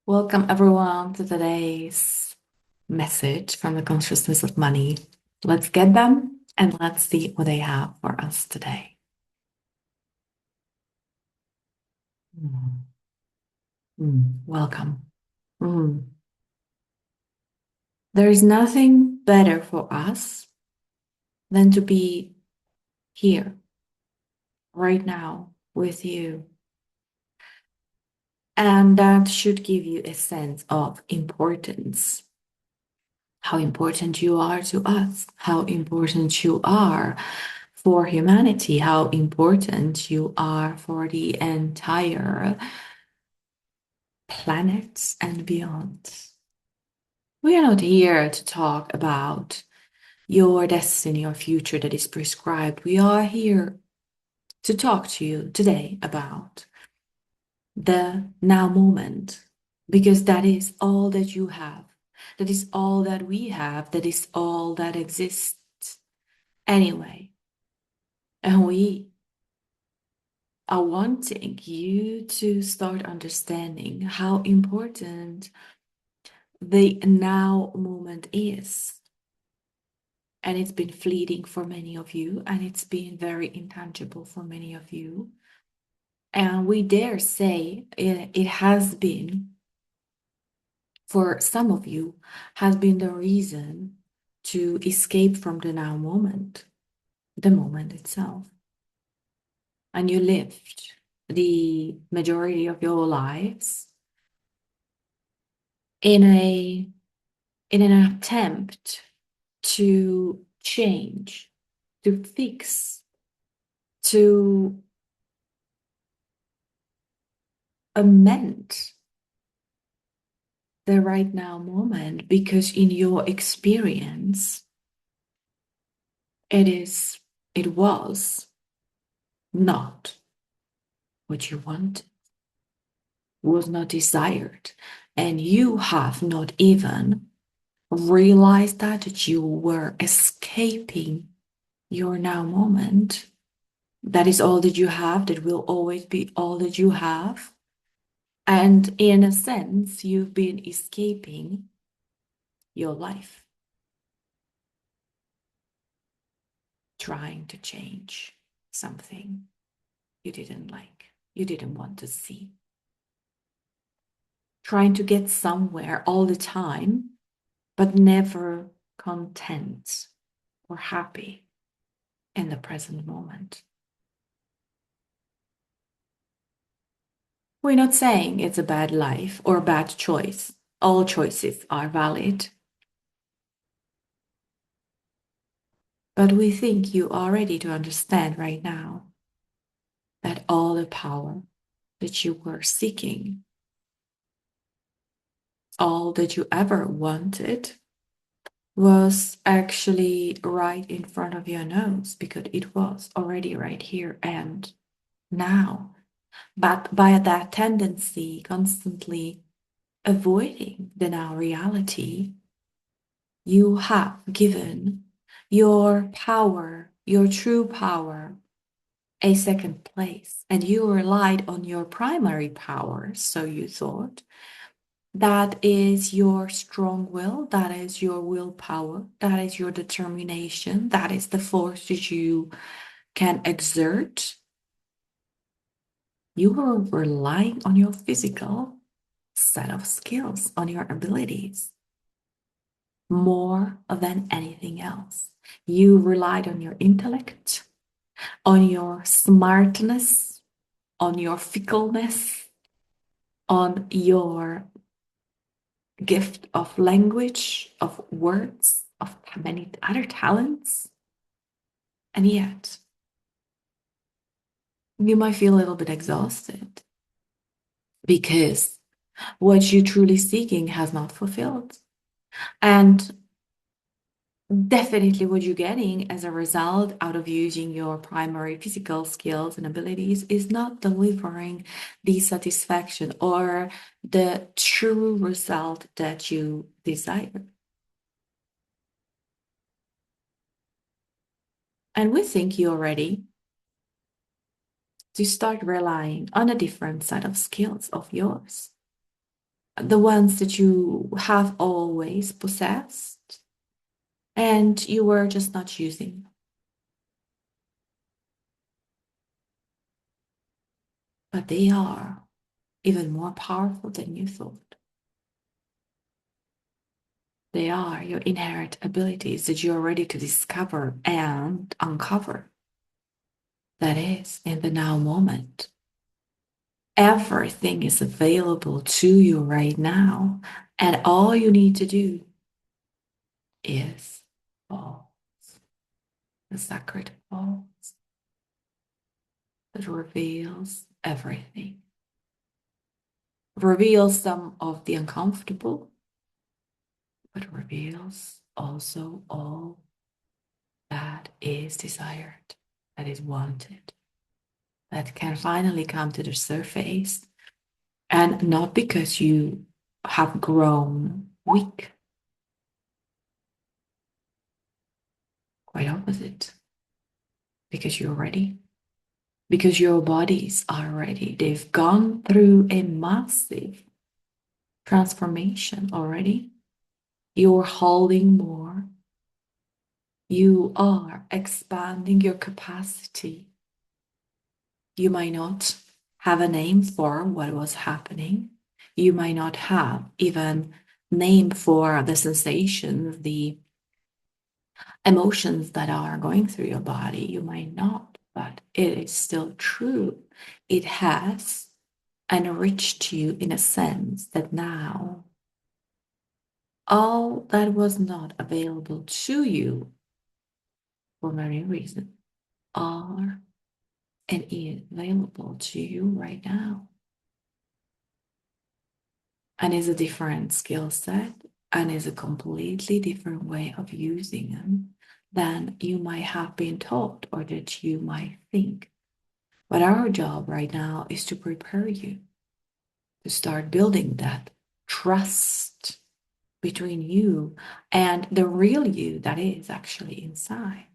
Welcome everyone to today's message from the consciousness of money. Let's get them and let's see what they have for us today. Mm. Welcome. Mm. There is nothing better for us than to be here right now with you. And that should give you a sense of importance. How important you are to us, how important you are for humanity, how important you are for the entire planet and beyond. We are not here to talk about your destiny or future that is prescribed. We are here to talk to you today about the now moment, because that is all that you have. That is all that we have. That is all that exists anyway. And we are wanting you to start understanding how important the now moment is. And it's been fleeting for many of you, and it's been very intangible for many of you. And we dare say it has been, for some of you, has been the reason to escape from the now moment, the moment itself. And you lived the majority of your lives in an attempt to change, to fix, to amend the right now moment, because in your experience it was not what you wanted, was not desired, and you have not even realized that you were escaping your now moment. That is all that you have, that will always be all that you have. And in a sense, you've been escaping your life, trying to change something you didn't like, you didn't want to see, trying to get somewhere all the time, but never content or happy in the present moment. We're not saying it's a bad life or a bad choice. All choices are valid. But we think you are ready to understand right now that all the power that you were seeking, all that you ever wanted, was actually right in front of your nose, because it was already right here and now. But by that tendency, constantly avoiding the now reality, you have given your power, your true power, a second place. And you relied on your primary power, so you thought. That is your strong will, that is your willpower, that is your determination, that is the force that you can exert. You are relying on your physical set of skills, on your abilities, more than anything else. You relied on your intellect, on your smartness, on your fickleness, on your gift of language, of words, of many other talents. And yet, you might feel a little bit exhausted because what you're truly seeking has not fulfilled. And definitely, what you're getting as a result out of using your primary physical skills and abilities is not delivering the satisfaction or the true result that you desire. And we think you're ready to start relying on a different set of skills of yours. the ones that you have always possessed and you were just not using. But they are even more powerful than you thought. They are your inherent abilities that you're ready to discover and uncover. That is, in the now moment. Everything is available to you right now, and all you need to do is pause. The sacred pause that reveals everything, reveals some of the uncomfortable, but reveals also all that is desired, that is wanted, that can finally come to the surface. And not because you have grown weak, quite opposite, because you're ready, because your bodies are ready. They've gone through a massive transformation already. You're holding more. You are expanding your capacity. You might not have a name for what was happening. You might not have even name for the sensations, the emotions that are going through your body. You might not, but it is still true. It has enriched you in a sense that now all that was not available to you for many reasons are and is available to you right now. And is a different skill set and is a completely different way of using them than you might have been taught or that you might think. But our job right now is to prepare you to start building that trust between you and the real you that is actually inside.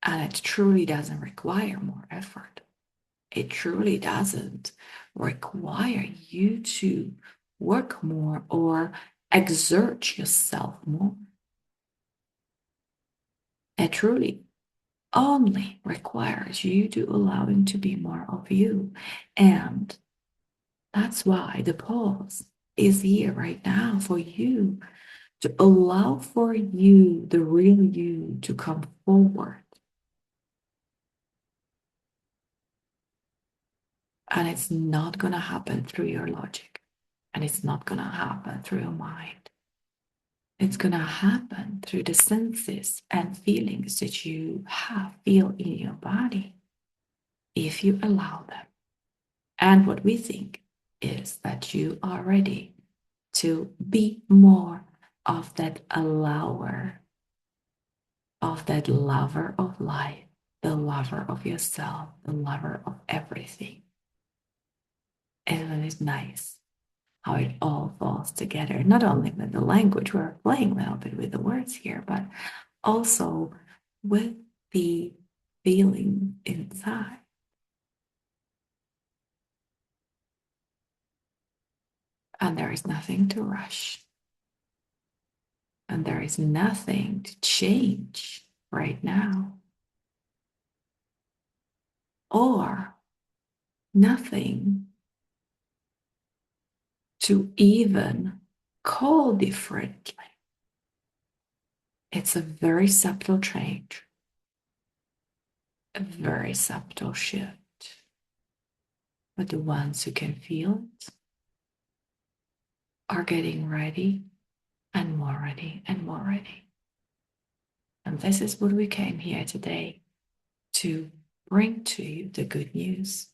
And it truly doesn't require more effort. It truly doesn't require you to work more or exert yourself more. It truly only requires you to allowing to be more of you. And that's why the pause is here right now for you to allow for you, the real you, to come forward. And it's not going to happen through your logic. And it's not going to happen through your mind. It's going to happen through the senses and feelings that you feel in your body if you allow them. And what we think is that you are ready to be more of that allower, of that lover of life, the lover of yourself, the lover of everything. And it is nice how it all falls together, not only with the language, we're playing a little bit with the words here, but also with the feeling inside. And there is nothing to rush. And there is nothing to change right now. Or nothing to even call differently. It's a very subtle change, a very subtle shift. But the ones who can feel it are getting ready and more ready and more ready. And this is what we came here today to bring to you, the good news.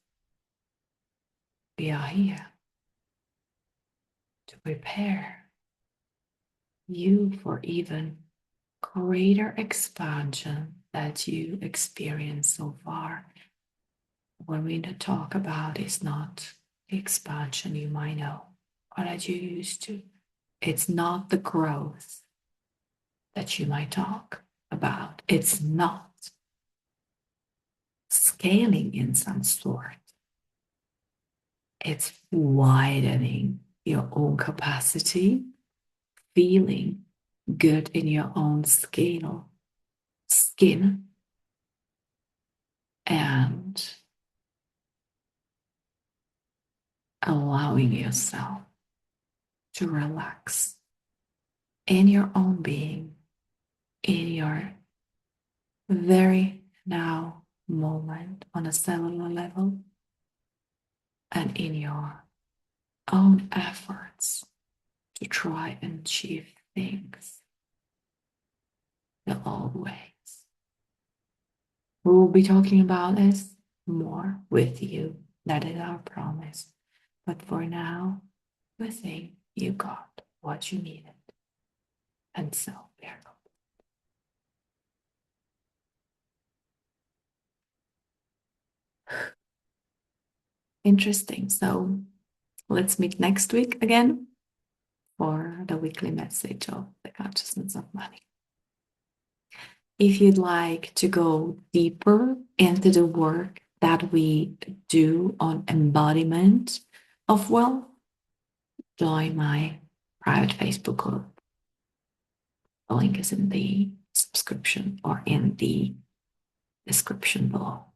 We are here to prepare you for even greater expansion that you experienced so far. What we talk about is not the expansion you might know or that you used to. It's not the growth that you might talk about. It's not scaling in some sort. It's widening your own capacity, feeling good in your own skin, and allowing yourself to relax in your own being, in your very now moment on a cellular level, and in your own efforts to try and achieve things the old ways. We will be talking about this more with you. That is our promise. But for now, we think you got what you needed. And so we are going. Interesting. So let's meet next week again for the weekly message of the consciousness of money. If you'd like to go deeper into the work that we do on embodiment of wealth, join my private Facebook group. The link is in the subscription or in the description below.